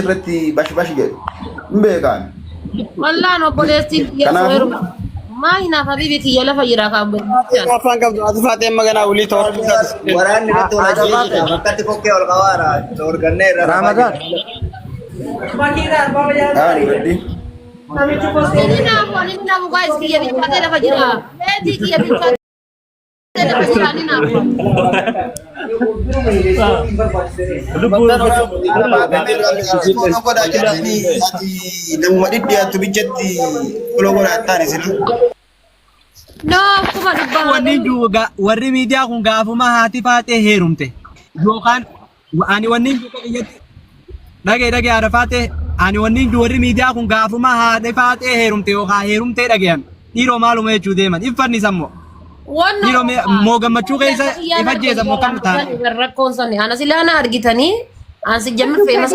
irratti bash jedhu beekan. Wallaan obboleessi maa hinaaf habiibi kiyya lafa jira kan afaan qabdu ati faateen maganaa ulii ta'uu waraanni irratti wal ajjeesite bakkatti kokkee ol qabaara toorgannee irra Ramadan. Ini namu guys kiyya bichaatee lafa jira. Beetii kiyya bichaatee lafa jira ni namu. Namuma dhidhiyaattu bichatti kologolaa taane sila. No, kuma dubbaa. wanni juga warri miidiyaa kun gaafuma haati faatee heerumte yookaan ani wanni juga iyyatti dhagee haadha faatee ani wanni warri miidiyaa kun gaafuma haati faatee heerumte yookaan heerumtee dhageeyyan dhiiroo maaluma jechuu deeman iffanni sammoo dhiiroo moo gammachuu keessa ifajjeessa moo kan ta'an rakkoon sanni ana silaana argitanii ansi jammir feemas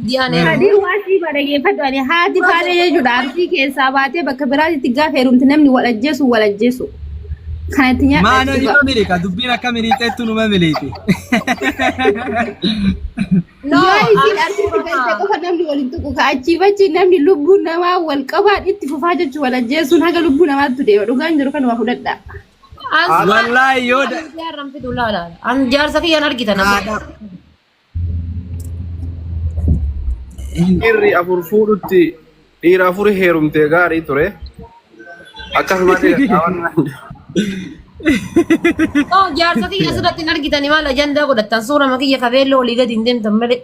diyaane Adi waasi badage fadwani haati faale jechuudha arsii keessaa baatee bakka biraatti gaafa heerumte namni walajjeesu kanatti nyaata maana ni Ameerika dubbiin akka Ameerikaatti numa Ameerikaati no isin arsii keessaa qofa namni waliin tuqu ka'achii bachi namni lubbuu namaa wal qabaan itti fufaa jechuun walajjeesuun haga lubbuu namaatti deema dhugaan jiru kanuma fudhadha. wallahi yoo jaaram fidulaala an jaarsa kiyyan argitan Dhiirri afur fuudhutti dhiira afur heerumtee gaarii ture. Akkasumas oh jaarsa kiyya asirratti hin argitani maal ajandaa godhattan suuraa kiyya kabeelloo olii gadi hin deemtan malee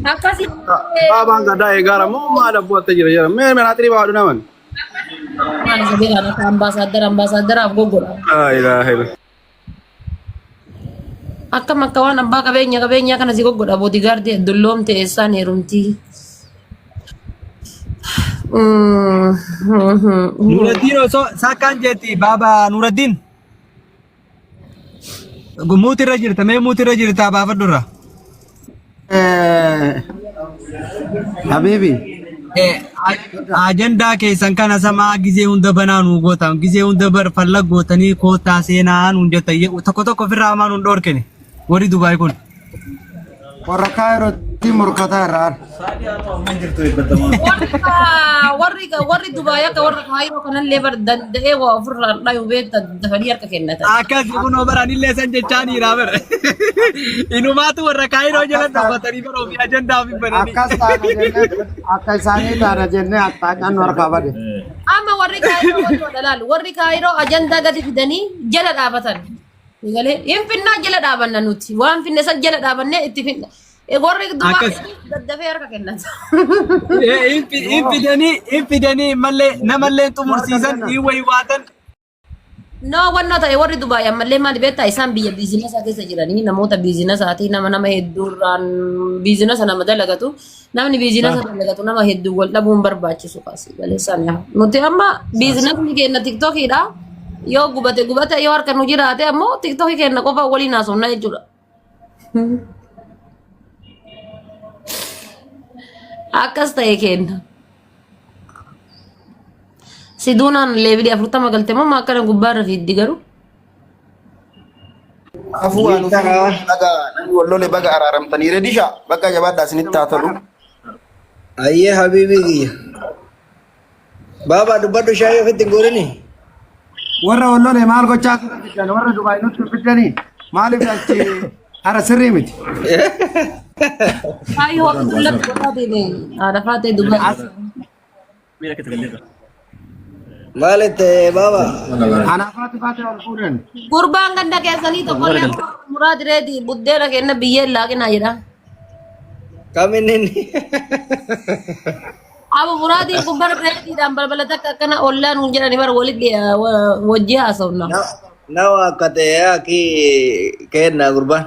akkasi baabaan gadaa eegaara moo maal abbuutti jira jira mee meenaatti baadhu naman. maal isa beekan akka ambaasaaddaraaf goggodha akka makka waan abbaa qabeenyaa kana si goggodha boodigaardii dulloomte eessaan heerumtii Nuraddiin osoo sakkaan jetti baaba Nuraddiin muutirra jirta mee muutirra jirta baafadhurra Habibi. ajandaa keessan kana samaa gizee hunda banaanuu gootan gizee hunda bar fallag gootanii koottaa seenaa nuun jetta tokko ofirraa hamaa nuun dhoorkine warri Dubaay kun Warra kaayirootti morkataa irraan. warri Dubaay akka warra kaayiroo kanallee bar danda'ee waa ofirraa dhayu beekta dafanii harka kennatan akkas kunoo baranillee san jechaanii raa bara inumaatu warra kaayiroo jala dhaabbatanii bara ofii ajandaa ofii bananii Akkas taana jennee akka isaanii taana jennee attaaqaan harkaa bade. amma warri kaayiroo wantoota laalu warri kaayiroo ajandaa gadi fidanii jala dhaabatan galee hin finnaa jala dhaabanna nuti waan finne san jala dhaabannee itti finna warri Dubaay daddafee harka kennata infidanii mallee namallee xumursiisan dhiiwway waatan no wanna ta'e warri Dubaay ammallee maal beektaa isaan biyya biizinasa keessa jiranii namoota biizinasaatii nama hedduurraan biizinasa nama dalagatu namni biizinasa dalagatu nama hedduu wal dhabuun barbaachisu kaasi galeessaan yaa nuti amma biizinasni keenya tiktokiidha yoo gubate yoo harka nu jiraate ammoo tiktokii keenya qofa waliin haasofna jechuudha akkas ta'e kenna si duunaan leebidii 40 galte moo akkana gubbaarra fiiddi garuu Afuwaan baga wallolee baga araaramtanii redisha bakka jabaadhaa isinitti haa tolu. ayyee habiibii kiyya baabaa dubbadhu shaayii ofitti hin goorini Warra wallolee maal gochaa turan warra Dubaay nutti fidanii maaliif achi hara sirrii miti. ayo dulat kota ini ada fate dulat maal itti baabaa Anaafati faatee ol fuudhan. kurban ganda keessanii tokko illee muraad reedi buddeena kenna biyyee laaqina jedha kaminni abu muraadi kubbar reedi dhaan balbala takka akkana ollaan hun jedhani bar walitti wajjii haasawna nawa akka ta'e akki kenna gurbaan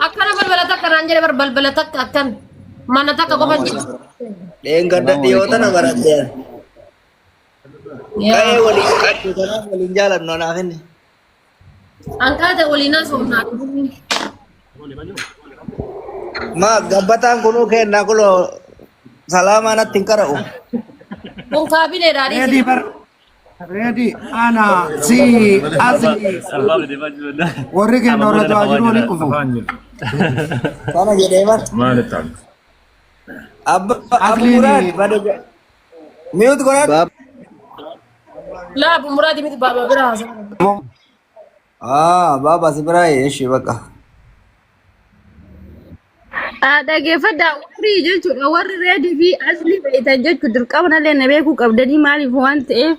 akkana balbala takka naan jedhe bar balbala takka akkan mana takka qofa jedhu dheengadda dhiyootana baratte ka'ee waliin jaalannu anaaf inni angkata waliin haasawna ma gabbataan kunuu kennaa kuloo salaamaa natti hin qara'u kun kaabinee Reedii dhaadhii bar ready ana si asli warri kenno irratti waa jiru waliin dhufu Sana jedhee bar. Abba Murad bada. Mute godhadhu. Laa Abu Muraad miti baaba bira haasa'u. Baaba si biraa eeshi bakka. Dhaggeeffadhaa warri jechuudha warri reedii fi asli beektan jechuudha dirqamanallee na beekuu qabdanii maaliif waan ta'eef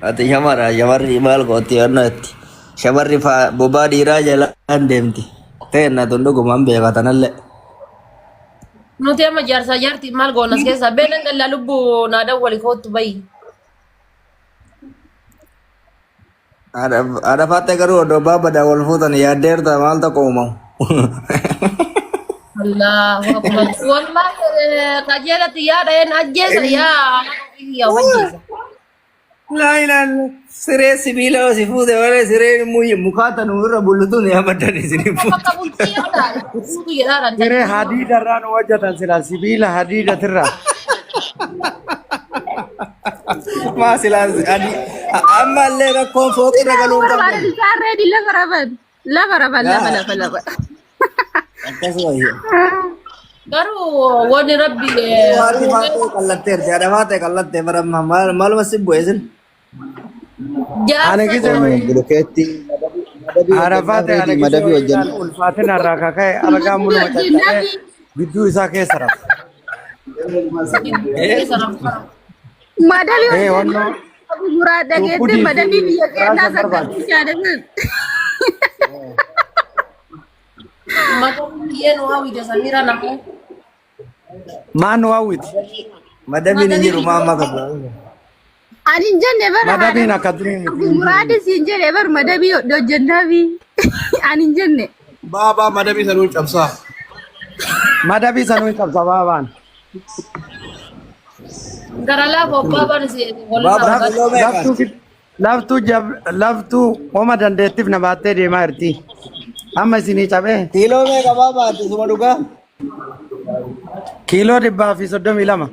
Ati shamarri maal gootti yonnatti. Shamarri bobaa dhiiraa jalaan deemti. Ta'e na tundugumaan beekatanallee. Nuti amma jaarsaa jaartii maal goonas keessa beelan dallaa lubbuu naadaan walii kootu bayi. Ada faatte garuu oddoo baabada wal fuutan yaaddeerta maal tokko uumamu. Allahu akbar. Wallahi qajeelatti yaada een ajjeesa yaa wajjeesa. Laa ilaalle siree sibiila si fuute malee siree mukaata nu irra bullutuun yaabaddan isinii fuute. Bakka bultii yaada. Bultuu jedhaadhaan. siree hadiida irraa nu hojjetan sila sibiila hadiidatirraa Maa silaa ammallee rakkoon fooqi irra galuu hin qabne. isaan reedii lafa raban. Akkasuma iyyuu. Garuu wanni rabbi Waati faatee qallatteerti. Ada faatee qallattee baramma maaluma si bu'eesin. ani gise Bilokeetti. arafaate ani Madabii hojjenna. ulfaatina irraa kaka'e argaa muluma caccabee gidduu isaa keessa rafa Madabii wanno Abu Muraad dhageette madabii biyya keenyaa sakkatti jaadatan. mata yenu hawide samira namu. maan waawwiti Madabiin hin jiru maa amma qabu. Ani hin jenne bara madabiin akka durii Abu miti Muraad siin jedhe bar madabii hojjennaafi ani hin jenne. Baabaa madabii sanuu cabsaa. madabii sanuu hin qabsa baabaan Garala bobba si Baaba filoo meeqa? laftuu wama dandeettiif na baattee deemaa jirti amma isinii cabee Kiiloo meeqa baabaa ati suma dhugaa? kiiloo 132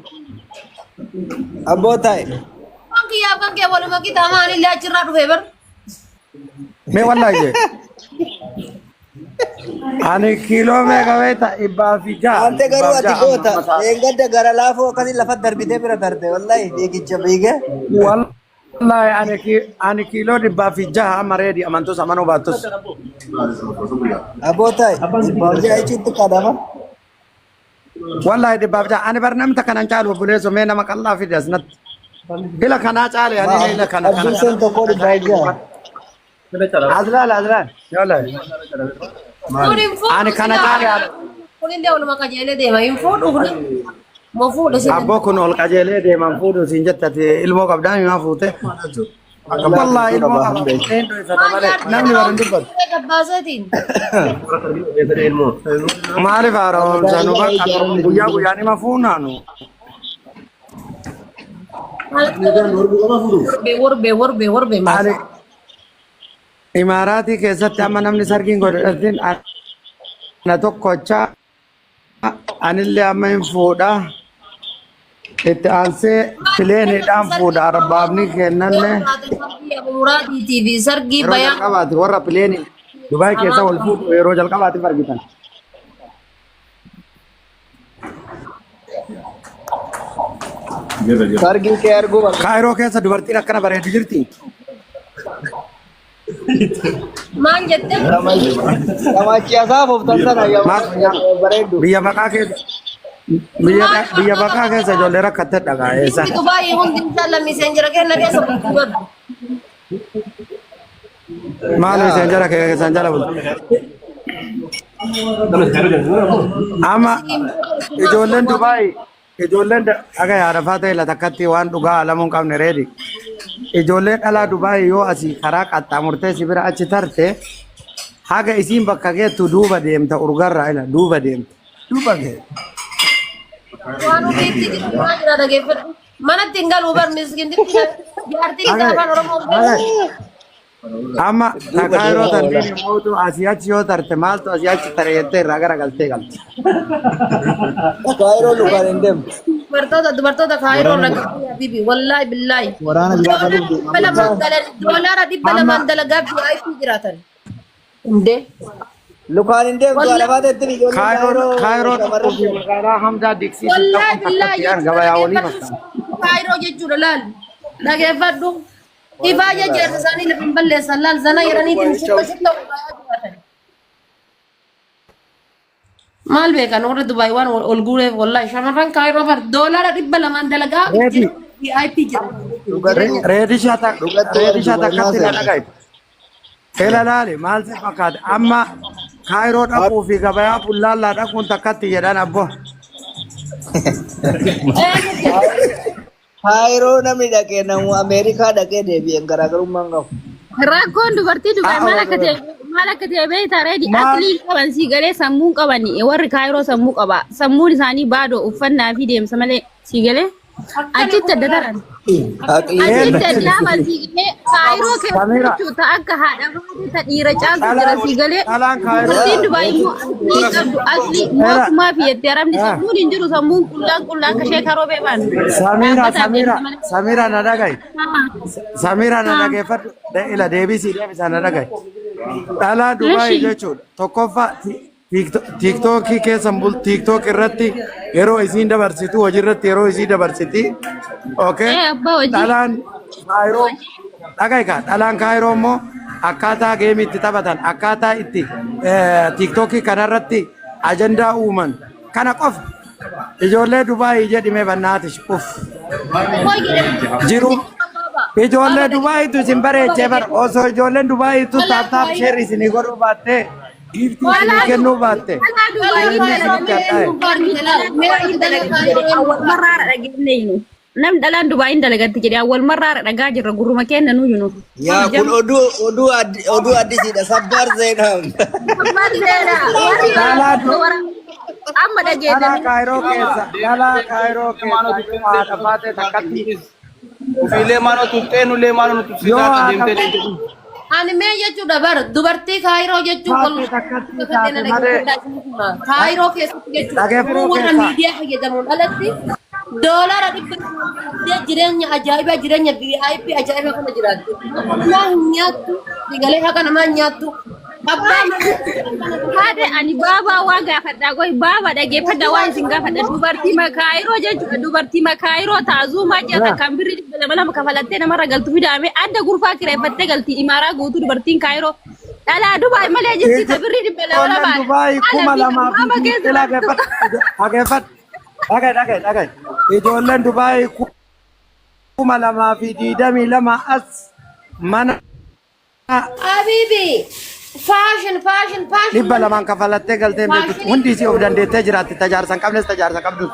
Abboo taa'e. Kan ke waluma kita mani la cirra du feber. mee wallahi jee ani kiiloo meeqa beekta 106 Ante garuu ati goota. Eeggadda gara laafoo akkasii lafa darbitee bira darte wallahi dhiigicha biige. wallahi ani kiiloo 106 amma reedi amantus amanuu baattus Abboo taa'e. Baabjaa jechuutti kadhama. wallahi 106 ani bar namta kanan caalu buleeso mee nama qallaa fide asnatti bila kanaa caale ani ila kana Abdul Sen tokko dhibbaa ijaa. azlaal wallahi ani kana caale Kunin dia waluma kajele de mai fodu kun. Mo fodu si. abboo kun ol qajeelee deeman fuudhu siin jettati ilmoo qabdaan himaa fuute wallahi ilmoo qabdaan namni baran dubbatu Gabasatin. maaliif haaromsa nu bakka guyyaa nima fuunaanu Warbe mas. ani imaaraatii keessatti amma namni sargiin godhatin na tokkocha anillee amma hin fuudha itti aansee pileeniidhaan fuudha arbaabni kennanne Muradi TV sargi yeroo bayan. jalqabaati warra pileenii Dubaay keessa wal fuudhu yeroo jalqabaatiif argitan Sargii kee arguu barbaada. kaayiroo keessa dubartiin akkana bareedu jirti Man jette. Namachi asaaf of tantan bareedu. biyya baqaa keessa biyya baqaa keessa ijoollee rakkattee dhagaa'eessa Itu bayi hundi inshallah messenger kenna dia sebut. maal iseen jala keessan jala bultu amma ijoolleen Dubaay ijoolleen dhagaa yaadafaa ta'e la takkatti waan dhugaa alamuun qabne reedi ijoolleen dhalaa Dubaay yoo asii karaa qaxxaamurtee si bira achi tarte haga isiin bakka geettu duuba deemta urgarraa ila duuba deemta duuba gee Wanu biti mana ada gefet. Mana tinggal ubar miskin di biarti kita kan orang mau. Amma takaayiroo tanniin mootu asii achi yoo tarte maaltu asii achi tare jettee irraa gara galtee galti. Kaayiroo lukaan hin deemtu. Dubartoota kaayiroo ragabbii habibi wallaahi billaahi. Waraana biraa qabu. Doolaara 200 dalagaa VIP jiraatan. Indee. Lukaan hin deemtu alabaateetti Kaayiroo tokkoo fi magaalaa Hamdaa Diksii Wallaahi billaahi gabayaa olii fakkaata. kaayiroo jechuudha laal dhageeffadhu. Ifaa jecheersa isaanii lafa hin balleessan laal zana jedhaniitiin shibba jiraatan. Maal beekan warra Dubaay waan ol guureef wallahi shamarran kaayiroo far doolaara 200 dalagaa VIP jira. Reedishaa takkatti na dhagaye. Ela laali maal si fakkaata amma kaayiroo dhaquu fi gabayaa bullaallaa dhaquun takkatti jedhan abbo. Kaayiroo namni dhaqee namu Ameerikaa dhaqee deebi'een garaagarummaan qabu. Rakkoon dubartii Dubaay maal akka ta'e beektaa reedi aslii qaban sii galee sammuu qabani warri kaayiroo sammuu qaba sammuun isaanii baadoo uffannaa fi deemsa malee sii galee achitti adda taran. Achitti adda amantii galee kaayiroo keessatti akka haadha ta dhiira caaltu jira sii galee dubartiin Dubaay immoo aslii qabdu aslii mootummaa fi jettee arabni sammuun hin jiru sammuun qullaan akka ishee karoo beeban. Samira na dhagaye. Samira na dhageeffadhu ila deebisii deebisaa na dhagaye. Dhalaa Dubaay jechuudha. Tokkoffaa tiiktookii keessan bul tiiktook irratti yeroo isiin dabarsitu hojii irratti yeroo isii dabarsiti. Okay. Dhalaan kaayiroo dhagaye dhalaan kaayiroo immoo akkaataa geemii itti taphatan akkaataa itti tiiktookii kanarratti ajandaa uuman kana qofa. Ijoollee Dubaay jedhime bannaatish uf. Jiru. Ijoollee Dubaayitu isin bareechee bar osoo ijoolleen Dubaayitu taaptaap sheer isinii godhuu baatte giiftii isinii kennuu baatte. Nam dhalaan Dubaayin dalagatti jedhee awwal marraa dhagaa jirra gurruma kenna nuyi nu. Yaa kun oduu addisiidha sabbaar zeenam. Amma dhageenya. Dhalaa kaayiroo keessa haadha baatee takkatti. Ufiilee maanoo tuttee nullee maanoo nu tuffisiisaa deemtee. Ani mee jechuudha bar dubartii kaayiroo jechuun kaayiroo keessatti jechuudha warra miidiyaa fayyadamuun alatti doolaara 100 jireenya ajaa'ibaa jireenya VIP ajaa'ibaa kana jiraatu. Waa hin nyaattu digalee haqa namaa nyaattu. Haadha ani baabaa waa gaafadhaa goy baabaa dhageeffadhaa waa isin gaafadha dubartii makaayiroo jechuudha dubartii makaayiroo taazuumaa jedha kan birrii 200 kafalattee namarra galtu fidaame adda gurfaa kireeffattee galti imaaraa guutuu dubartiin kaayiroo dhalaa Dubaay malee jirti ta birrii 200 baate. Dubaay 2000 dhagaye. Ijoolleen Dubaay 2022 as mana. Habibi. Fashion. 200 kafalattee galtee hundi isii of dandeettee jiraatti tajaarsan qabnes tajaarsa qabdu.